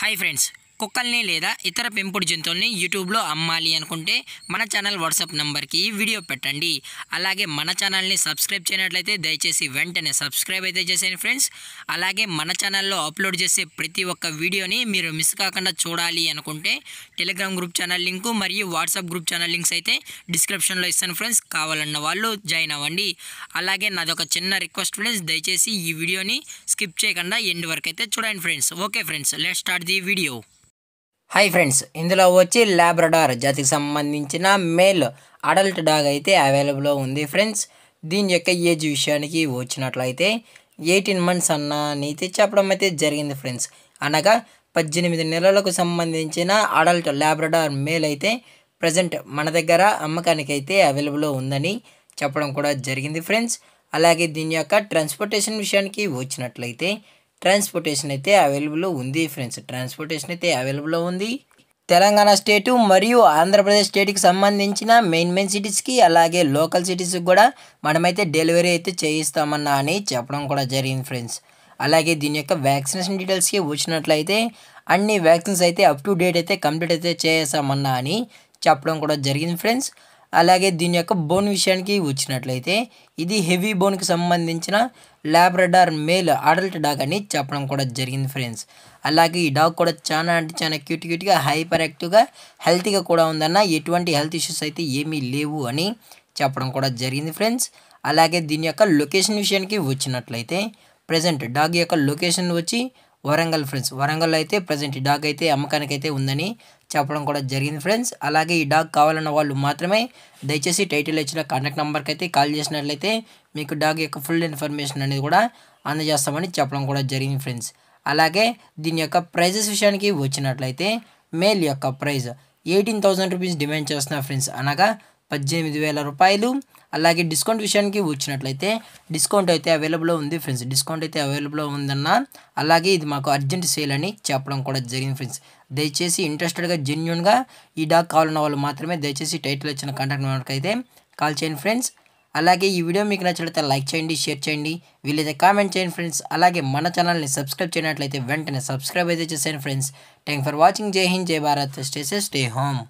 Hi friends, కుక్కల్ని లేదా ఇతర పెంపుడు జంతువుల్ని యూట్యూబ్లో అమ్మాలి అనుకుంటే మన ఛానల్ వాట్సాప్ నెంబర్కి వీడియో పెట్టండి. అలాగే మన ఛానల్ని సబ్స్క్రైబ్ చేయనట్లయితే దయచేసి వెంటనే సబ్స్క్రైబ్ అయితే చేసేయండి ఫ్రెండ్స్. అలాగే మన ఛానల్లో అప్లోడ్ చేసే ప్రతి ఒక్క వీడియోని మీరు మిస్ కాకుండా చూడాలి అనుకుంటే టెలిగ్రామ్ గ్రూప్ ఛానల్ లింకు మరియు వాట్సాప్ గ్రూప్ ఛానల్ లింక్స్ అయితే డిస్క్రిప్షన్లో ఇస్తాను ఫ్రెండ్స్. కావాలన్న వాళ్ళు జాయిన్ అవ్వండి. అలాగే నాదొక చిన్న రిక్వెస్ట్ ఫ్రెండ్స్, దయచేసి ఈ వీడియోని స్కిప్ చేయకుండా ఎండ్ వరకు అయితే చూడండి friends. Okay friends, let's start the video. Hi friends, ఇందులో వచ్చి లాబ్రడార్ జాతికి సంబంధించిన మేల్ అడల్ట్ డాగ్ అయితే అవైలబుల్లో ఉంది ఫ్రెండ్స్. దీని యొక్క ఏజ్ విషయానికి వచ్చినట్లయితే 18 months అయితే చెప్పడం అయితే జరిగింది ఫ్రెండ్స్. అనగా 18 నెలలకు సంబంధించిన అడల్ట్ లాబ్రడార్ మేల్ అయితే ప్రజెంట్ మన దగ్గర అమ్మకానికి అయితే అవైలబుల్లో ఉందని చెప్పడం కూడా జరిగింది ఫ్రెండ్స్. అలాగే దీని యొక్క ట్రాన్స్పోర్టేషన్ విషయానికి వచ్చినట్లయితే ట్రాన్స్పోర్టేషన్ అయితే అవైలబుల్లో ఉంది ఫ్రెండ్స్. ట్రాన్స్పోర్టేషన్ అయితే అవైలబుల్లో ఉంది. తెలంగాణ స్టేటు మరియు ఆంధ్రప్రదేశ్ స్టేట్కి సంబంధించిన మెయిన్ సిటీస్కి అలాగే లోకల్ సిటీస్కి కూడా మనమైతే డెలివరీ అయితే చేయిస్తామన్నా అని చెప్పడం కూడా జరిగింది ఫ్రెండ్స్. అలాగే దీని యొక్క వ్యాక్సినేషన్ డీటెయిల్స్కి వచ్చినట్లయితే అన్ని వ్యాక్సిన్స్ అయితే అప్ టు డేట్ అయితే కంప్లీట్ అయితే చేసామన్నా అని చెప్పడం కూడా జరిగింది ఫ్రెండ్స్. అలాగే దీని యొక్క బోన్ విషయానికి వచ్చినట్లయితే ఇది హెవీ బోన్కి సంబంధించిన లాబ్రడార్ మేల్ అడల్ట్ డాగ్ అని చెప్పడం కూడా జరిగింది ఫ్రెండ్స్. అలాగే ఈ డాగ్ కూడా చాలా అంటే చాలా క్యూట్గా హైపర్ యాక్టివ్గా హెల్తీగా కూడా ఉందన్న, ఎటువంటి హెల్త్ ఇష్యూస్ అయితే ఏమీ లేవు అని చెప్పడం కూడా జరిగింది ఫ్రెండ్స్. అలాగే దీని యొక్క లొకేషన్ విషయానికి వచ్చినట్లయితే ప్రజెంట్ డాగ్ యొక్క లొకేషన్ వచ్చి వరంగల్ ఫ్రెండ్స్. వరంగల్ అయితే ప్రజెంట్ ఈ డాగ్ అయితే అమ్మకానికి అయితే ఉందని చెప్పడం కూడా జరిగింది ఫ్రెండ్స్. అలాగే ఈ డాగ్ కావాలన్న వాళ్ళు మాత్రమే దయచేసి టైటిల్ ఇచ్చిన కాంటాక్ట్ నెంబర్కి అయితే కాల్ చేసినట్లయితే మీకు డాగ్ యొక్క ఫుల్ ఇన్ఫర్మేషన్ అనేది కూడా అందజేస్తామని చెప్పడం కూడా జరిగింది ఫ్రెండ్స్. అలాగే దీని యొక్క ప్రైజెస్ విషయానికి వచ్చినట్లయితే మేల్ యొక్క ప్రైజ్ 18,000 రూపీస్ డిమాండ్ చేస్తున్నారు ఫ్రెండ్స్. అనగా 18,000 రూపాయలు. అలాగే డిస్కౌంట్ విషయానికి వచ్చినట్లయితే డిస్కౌంట్ అయితే అవైలబుల్లో ఉంది ఫ్రెండ్స్. డిస్కౌంట్ అయితే అవైలబుల్లో ఉందన్న. అలాగే ఇది మాకు అర్జెంట్ సేల్ అని చెప్పడం కూడా జరిగింది ఫ్రెండ్స్. దయచేసి ఇంట్రెస్టెడ్గా జెన్యున్గా ఈ డాగ్ కావాలన్న వాళ్ళు మాత్రమే దయచేసి టైటిల్ ఇచ్చిన కాంటాక్ట్ నెంబర్కి అయితే కాల్ చేయండి ఫ్రెండ్స్. అలాగే ఈ వీడియో మీకు నచ్చినట్లయితే లైక్ చేయండి, షేర్ చేయండి, వీలైతే కామెంట్ చేయండి ఫ్రెండ్స్. అలాగే మన ఛానల్ని సబ్స్క్రైబ్ చేయనట్లయితే వెంటనే సబ్స్క్రైబ్ అయితే చేసేయండి ఫ్రెండ్స్. Thank for watching. జై హింద్, జై Bharat, stay safe, stay home.